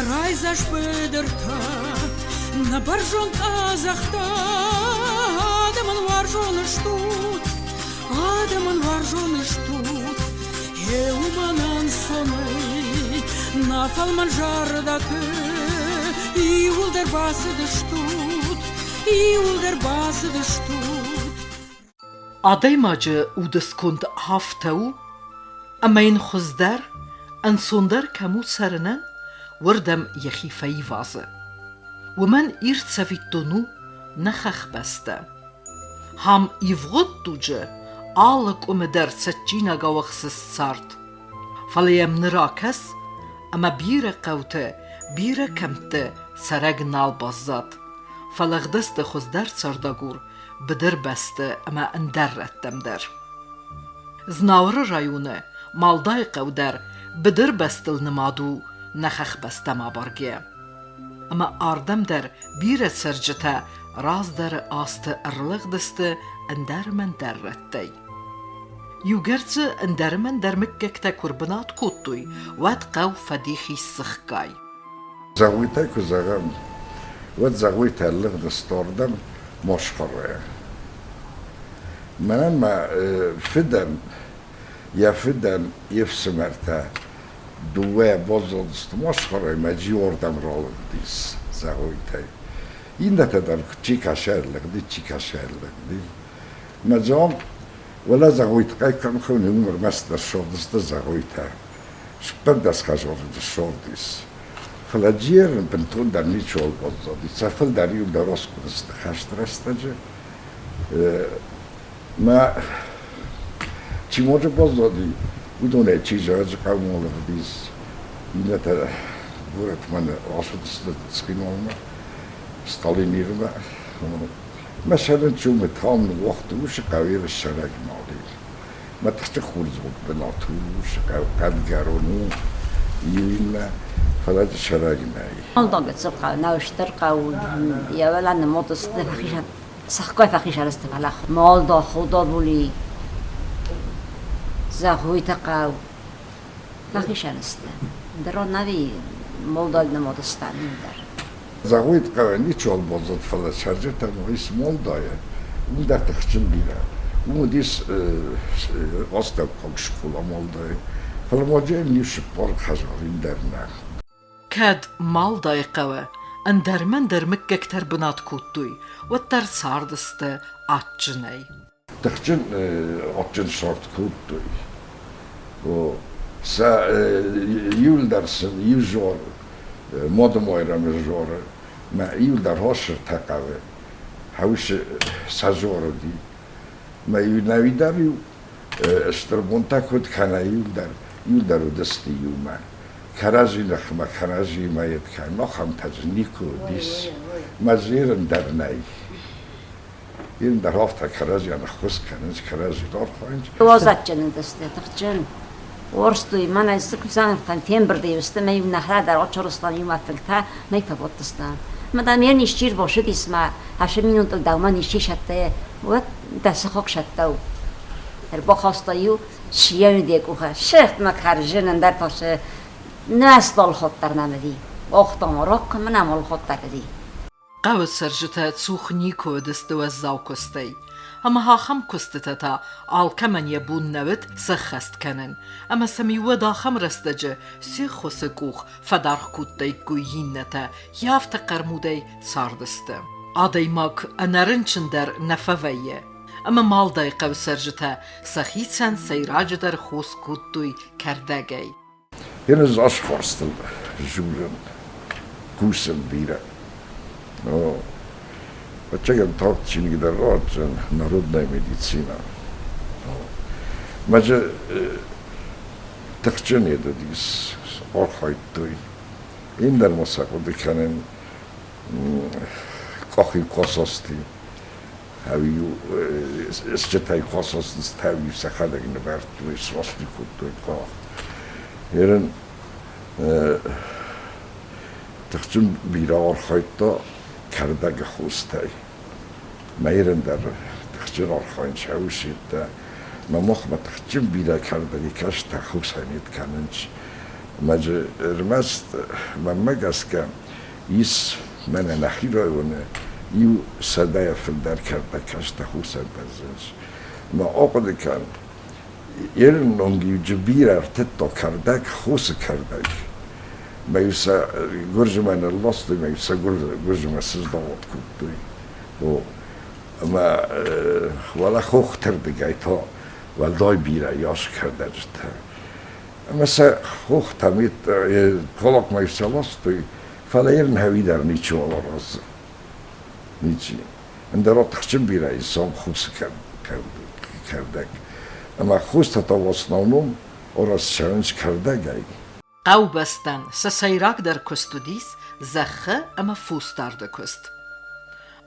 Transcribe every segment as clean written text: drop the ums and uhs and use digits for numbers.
Raizash pederta na barjon azachta Ademan warjon shtut Heumanan sonai na falman jardake Iul der bas de shtut Ademacı udeskund haftau Amain khuzder an sonder kamu sarnen وردم يخيفي فازه ومن إرتسفيتونو نخخ بسته هم يفغط توجه آلك ومدر سجينا قوخسس سارت فليم نراكس أما بيرا قوته بيرا كمته سرق نال بازات فلغدست خزدر سرداغور بدر بسته أما اندر رتم در زناور رايونه مالداي قودر بدر بستل نمادو نخخ بستم آبارگه اما آردم در بیر سرجته راز در آست ارلغ دسته اندر من در رتی یوگرز اندر من در مککتا کربنات کتوی واد قو فدیخی سخکای زغویتا که زغم واد زغویتا ارلغ دستاردم مشخره منم فدم یفسمرتا دوه بازدست مشخره مجی آردم رالم دیس زغویتای این نتدار چی کشرلق دی مجام ولا زغویت قای کم خونی عمر مستر شردست زغویتای شپر دست خجارد شردیس فلاجیر بنتون در نیچول بازدادی سفل دریو درست کنست خشت رستجه ما چی موجه بازدادی بدون چیزی از قوم آلودیز این تا ورد من آشود سکین آلما ستالینیر مثلا چون متام وقت وش قوی شرک نالی ما تحت خورز بود بناتوش قدگرونو این فلات شرک نایی. آن داغت سبقا نوشتر قاول یا ولی نمود است فخیشان سخکای فخیشان است فلاخ مال دا خدا بولی زغویت قاو فخیشان است در آن نوی مال نمود است در زغویت قاو نیچال بازد فلات شرجه تمایز مال دایه اون در تخچن بیره اون دیس آسته کاش کلا مال دایه فلا ماجه نیش پار خجارین در نه كاد مال دايقوه ان درمن درمك كتر بنات كوتوي وتر ساردست اتجني تخجن اتجن شارت كوتوي و سا يول درسن يوجور مودم ايرام جور ما يول در هاشر تقوه هاوش سازور دي ما يول نويداريو اشتربونتا كود كانا يول در دستی يوما کرازی نخما کرازی مایت کن نخم تاج نیکو دیس مزیرن در نی این در هفته کرازی آن خوش کننج کرازی دار خواهنج وازد جنن دسته تخجن ورستوی من از کسان فنتیم بردیوسته میم نهره در آچارستان یوم افلتا میفهمد دستم مدام یه نیشتیر باشه دیسما هشه مینون دل دوما نیشتی شده و دست خوک شده در با خواستایو شیعه دیگوها شخت مکرجنن در تاشه ناس الخطر نمدي وقت مراك من عمل الخطر دي قاو سرجتا تسوخ نيكو دستو الزاوكستي اما ها خم كستتا آل كمن يبون نوت سخست كنن اما سميوه دا خم رستجه سيخو سكوخ فدارخ كوتي كويهنتا يافت قرمودي ساردست آدي ماك انرنچن در نفويه اما مال داي قاو سرجتا سخيتسن سيراج در خوص كوتوي كردگي in een zasforstel zoelen, koesen bieren. No, wat je gaat talk zien de rood en narodная medicina. مجا تخجنی دادیس آرخایت دوی این در مساقه کنن قاخی قاساستی هاویو اسجتای قاساستست هاویو سخادگی نبرد دوی سراستی کود دوی قاخ هرن تخجن بیرا آرخایت دا کردگ خوستای میرن در تخجن آرخاین شاوشید دا ما مخمة تخجن بیرا کردگی کش تخوسانید کننچ مجا رمست من مگس که ایس من نخی رایونه یو صدای فلدر کرده کش تخوسان بزنش ما آقا کن ایرن نونگی جبیر ارتد تا کردگ خوص کردگ ما یوسا گرج من اللاستی ما یوسا گرج من سزداوات کردوی و ما ولا خوختر دگای تا ولدای بیره یاش کرده جتا مثلا خوخ تامید کلاک ما یوسا لاستوی فلا ایرن هاوی در نیچه والا راز نیچه اندرا تخچن بیره ایسان خوص کردگ اما خوص تا واسنانون اوراز شرنج کردگ ای قو بستن سسیراک در کستودیس زخه اما فوستار در کست.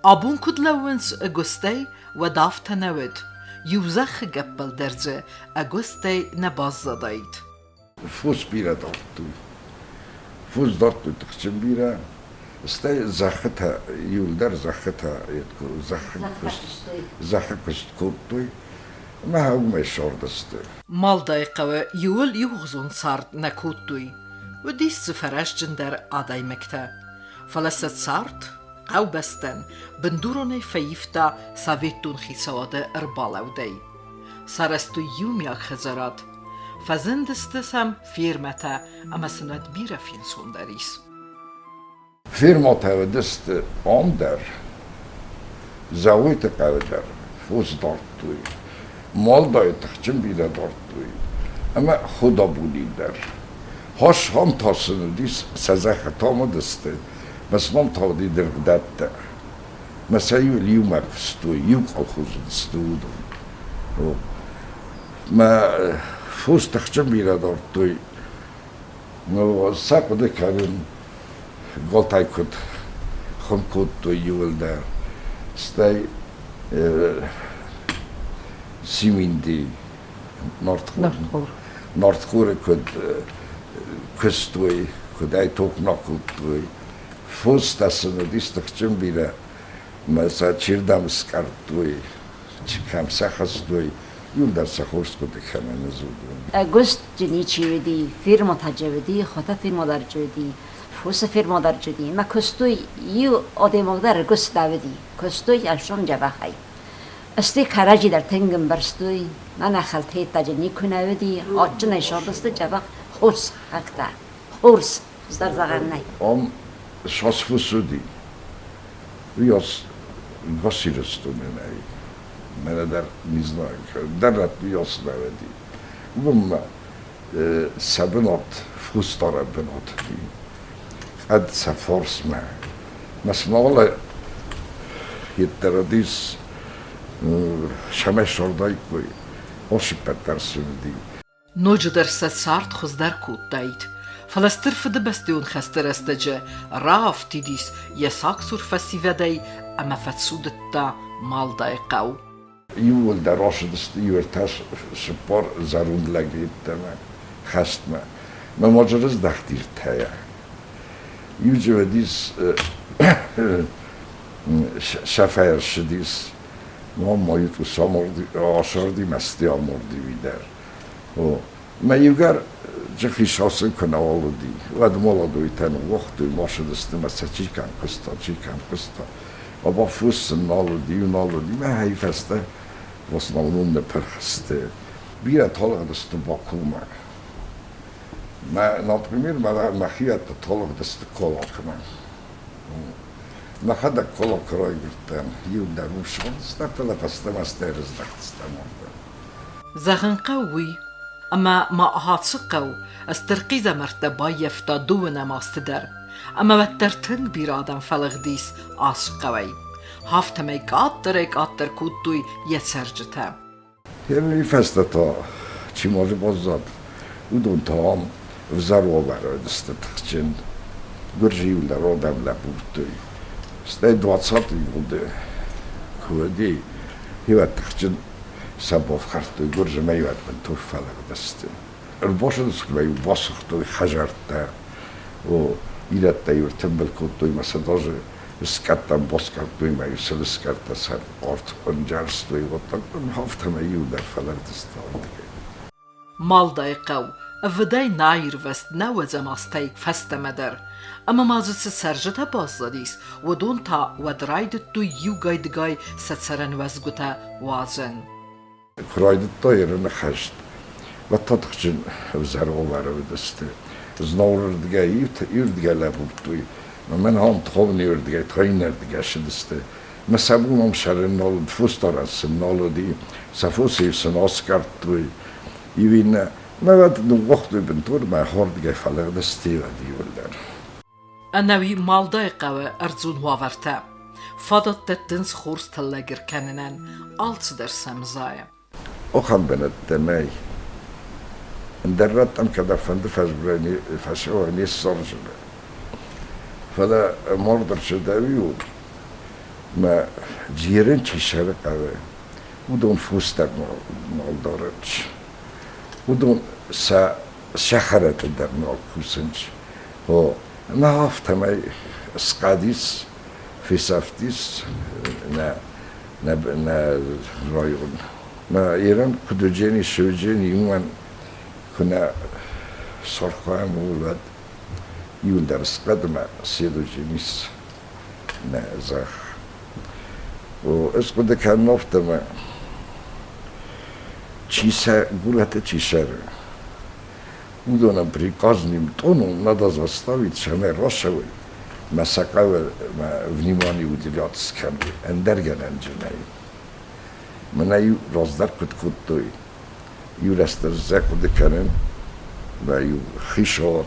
آبون کدلونس اگستی و دافت نود. یو زخه گپل درزه اگستی نباز زداید. فوس بیره دارد توی. فوس دارد توی تخچن بیره. استی زخه تا یول در زخه تا زخه کست کرد توی. ما هاومه شاردسته. مال دایقه یول یوغزون سارد نکود توی. و دیس سفرش جندر آدای مکته. فلست سارد قو بستن بندورونه فیفتا ساویتون خیسواده اربالاو دی. سارستو یومیا خزارات. فزندستسم فیرمتا اما سنت بیره فین سوندریس. فیرمتا و دست آم در زاویت قو در فوز دارد توی. مال دای تخچن بیره دارد توی. اما خدا بودی در. هاش هم تاسنو دیس سزا خطامو دسته. مثلا تا دی در بدت مثلا یو لیو مکستوی یو قلخوز دستود ما فوز تخچن بیره دارد توی نو ساقده کارن گلتای کد خون کد توی یول در ستی سیمیندی نارتخور کد کستوی کد ای توک نکد توی فوز تاسنو دیست تخچن بیره مثلا چیردم سکرد توی چکم سخست توی یول در سخورست کده کنه نزودون اگست جنی چی ودی فیرما تجودی خطا فیرما در جودی فوس فیرما در جودی ما کستوی یو آدم در اگست داودی کستوی اشون جبخی استی کراجی در تنگم برستوی من خلطه تجنی کنه ودی آچه نشاردست جبخ خورس حقتا خورس در زغن نی شاس فوسودی ویاس گاسی رستونه نی من در نیزنای در رت ویاس نودی بوم سبنات فوس داره بنات دی اد سفارس ما مثلا والا یتردیس شمه شردای کوی آشی پتر سندی نوج در سارد خوز در کود داید. فلستر فده بستیون خستر استجه راف تیدیس یساک سور فسیوه دی اما فتسودت دا مال دای قو. یول در آشدست یور تاش سپار زروند لگید دمه خست ما ماجرز دختیر تایه یو جو دیس شفایر شدیس ما مایتو سامردی آشاردی مستی آمردی ویدر ما یوگر جخی شاسن کنه آلودی و دمالا دوی تن وقتی ما شدستی مثلا چی کم کستا و با فوس نالودی و نالودی ما حیف هسته واسه نالون نپرخسته بیره طالق دست باکومه ما نپریمیر ما خیات طالق دست کلاک من ما خدا کلاک رای گرتن یو در روشان است فلا پسته مسته رزدخت استمانده زغن قوی اما ما هاتس قو استرقیز مرتبه یفتا دو نماست در اما وترتن بیرادم فلغ دیس آس قوی هفته میکات در کود دوی یسرجته Jelly festa ta ci może pozzad. Udon tam wzarłowa rodiste tchcin. Gurżił la rodam la purtuj. Staj 20 gody. Kudi. Hiwa tchcin sabow hartuj gurży mejwat ben turfalak deste. البوشن سكبي وبوسخ توي حجرتا و إلى تيور تبل كوتوي ما سدوجي سكاتا بوسكار توي ما يسل سكاتا سر أرت أنجارس توي وطن هفته ما يودر فلردستان. Maldaj qaw, vdaj nair vest nawazamastay fastamedar. Ama mazısı serjeta bazladis, ودون تا ودرايد تو يوغايدغاي ستسرن وزغتا وازن. Kroydu toyerine haşt. Vattatıkçın vzargovar ödeste. Znordiga yurdiga labuttuy. Men han trovni yurdiga trainerdiga şidiste. Mesabumam şarın nol fustarasın noludi. Safusivsen oskartuy. Ivine men nu vaqtu bentur ma hordiga falerdeste diyorlar. Anawi maldaj qaw arzun wavarta. Fadat tettins khurs tallagir kanenen alts der samzaya. Okan benet demey. اندرت ام كذا فند فجبرني فشوهني الصرجل فلا مرضر شداوي ما جيرن تشارك على ودون فوستر مالدارج ودون شخرت در ناكوسنج و ما هفته ما سقاديس في سافتيس نا رايون ما ايران كدوجيني شوجيني يومن كنا صرخان ولد يولدرس قدما سيدو جنيس نازخ واسقد كان نفتما чиса гулата чишера. Удона приказным тоном надо заставить шаме Рошевой масакаве внимание уделять скамье эндерген джинай. Менаю раздаркут куттой. Юрастер закуды канен, ба ю хишот,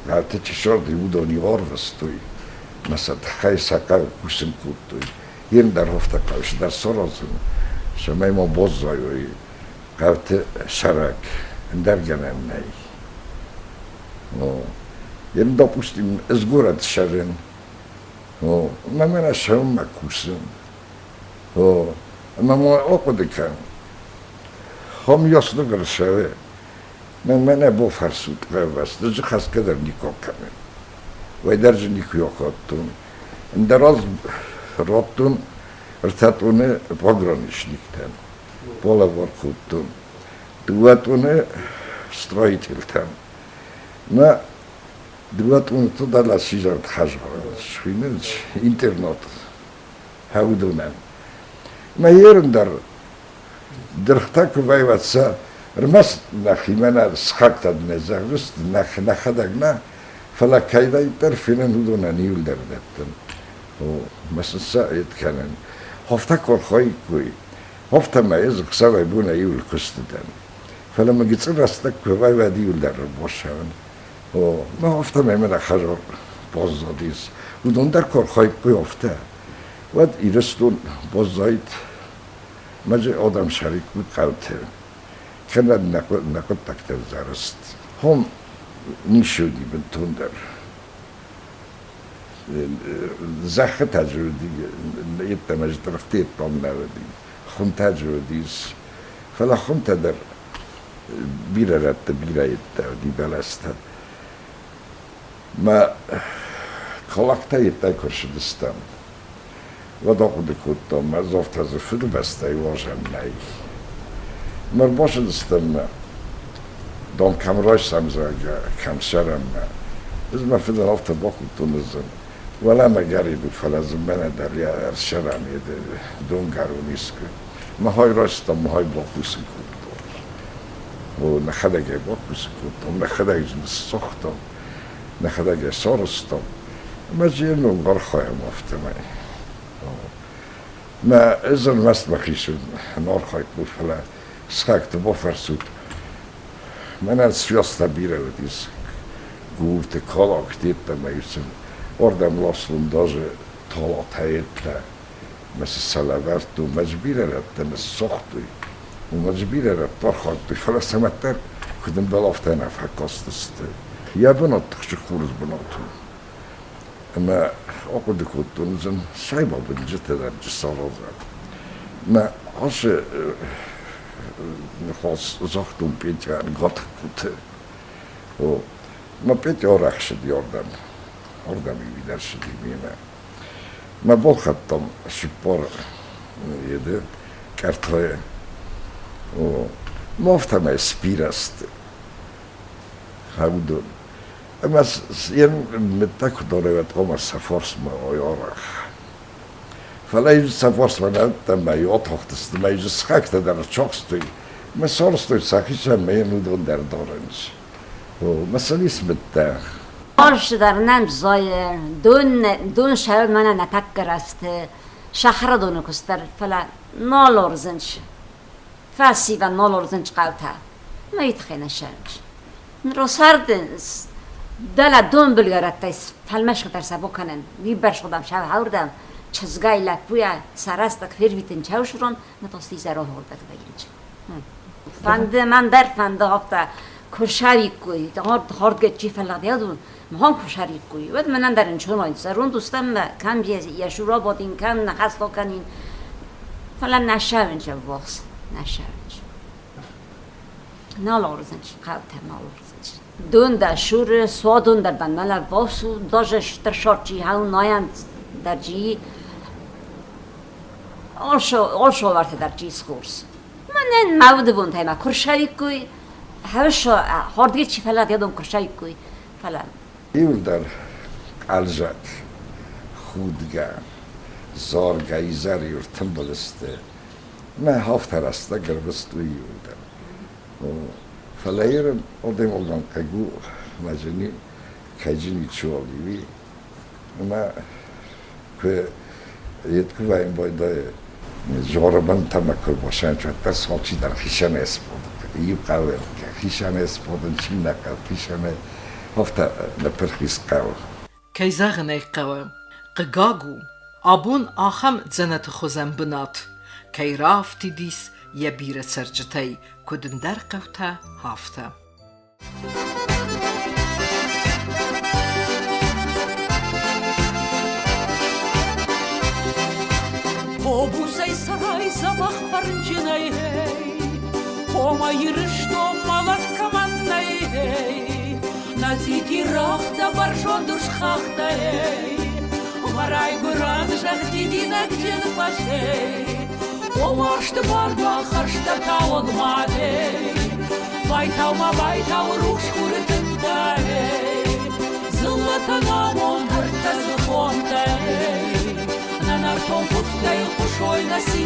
галте чишот и удони орвастой, масад хай сакав кусен куттой. Ен дар хофтакавш дар сорозен, шамаймо боззайой, галте шарак, эндергенем ней. Но ен допустим сгорат шарен, но мамена шамма кусен, но мамо окуды кан. هم یاسو گرشه من با فرسود قوست دچ خاص کدر نیکو کامن و درج نیکو خاطون اندراز راتون ارتاتونه پاگرانش نیکتن بالا ورکوتون دواتونه استرایتیلتن ما دواتونه تو دالا سیزارت خشبارد شوینج اینترنت هاودونن ما یرندر درختک وایواتسا رمس نخیمنا سخاکتاد نزارست نخداگنا فلا کایدای طرفینن هدونا نیول دردتن و مثلا یتکنن هفته کارخوای کوی هفته مایز قصای بونا یول کستدن فلا مگیت راستک کوی وادیول در باشن و ما هفته میمنا خجار بازدیس هدون در کارخوای کوی هفته ود ایرستون بازداید ماجه آدم شریک بود قوته کنند نکت تکتر زرست هم نیشودی بنتون در زخه تجربه دیگه یه تماج درختی اتمام نردی خون تجربه دیز فلا خون تدر بیره رد بیره ایتا دی بلسته ما کلاکتا ایتا کرشدستم و داخل کودم مزافت از فیلم بسته واژم نی. مر باشه دستم دام کامراش سمزاگه کم شرم از ما فیلم هفته باکو تونزم ولی مگری بود فلزم من دریا شرم یده دون گرونیس که ماهای راستم ماهای باکوسی کودم و نخداگه باکوسی کودم نخداگه جنس سختم نخداگه سارستم مجیرنو غرخایم هفته من ما ازن مست مخیشون نار خواهد بود فلا سخاکت با فرسود من از سیاستا بیره و دیز گوفت کالاک دیتا میسن اردم لاسلون داجه طالات هایتا مثل سلاورت و مجبیره رفتن سختی و مجبیره رفتن خواهد فلسه متر کدوم دلافته نفع کاستسته یا بناتخش خورز بناتون اما آقا دکتون زن شایبا بنجته در جسارازم ما als نخواست زاختون پیتیا گات کوته و ما پیتیا رخ شد آردمی بیدر شدی میمه ما بول خطم شپار یده کرتای و مافتم اسپیر است هودون اما ین متاکو داره و تقوم سفارس ما آیارخ فلا يجوز سفارس من أنت ما يوضحت ما يجوز سخاكت در چاقستوي ما سارستوي ساخيش هم ينودون در دارنج و مثلا اسم التا آرش در نم زایر دون شهر من نتکر است شهر دون کستر فلا نالورزنش فاسی و نالورزنش قوتا ما يتخينا شهرش رو سردنس دل دون بلگرد تایس فلمش کتر سبو کنن بیبرش خودم شب هوردم چزگای لپویا سرستک فیرویتن چاوشرون نتاستی زراه هردک بگیرچ فنده من در فنده هفته کشاری کوی هارد گچی فلادیادون مهم کشاری کوی ود منن در انچون آینس رون دوستم کم یشورا بادین کم نخستا کنین فلا نشاونچ واقس نشاونچ نالارزنچ قوته نالارزنچ دون در شور سوادون در بندل واسو داجش در شارچی هاون نایند در جی آلشو ورته در جیس کورس من مود بون تایما کرشایی کوی هوشو هاردگی چی فلات یادم کرشایی کوی فلان ایول در الجد خودگه زارگه ایزر یورتن بلسته ما هفتر استه گربستو ایول در فلا ایرم آدم اولان کگو مجنی کجینی چوالیوی ما که یتکو و این باید جاربان تمکر باشن چون بس هاچی در خیشن اسپودن ایو قوی که خیشن اسپودن چی نکرد خیشن هفته نپرخیز قوی كيزاغني قوام ققاقو أبون آخم زنت خوزن بنات كي رافتي ديس يبير سرجتي كدن در قوتا هافتا Обусай сарай замах парнчиной, Хома йрышто малат командной, На тики рахта баржон душ хахтай, Марай гуран жах дидинак джин пашей, Олашты барда харшта тауаг мадей, Байтау руш курытынтай, Зылата намон артазы хонтай, Нартом пустай хушой наси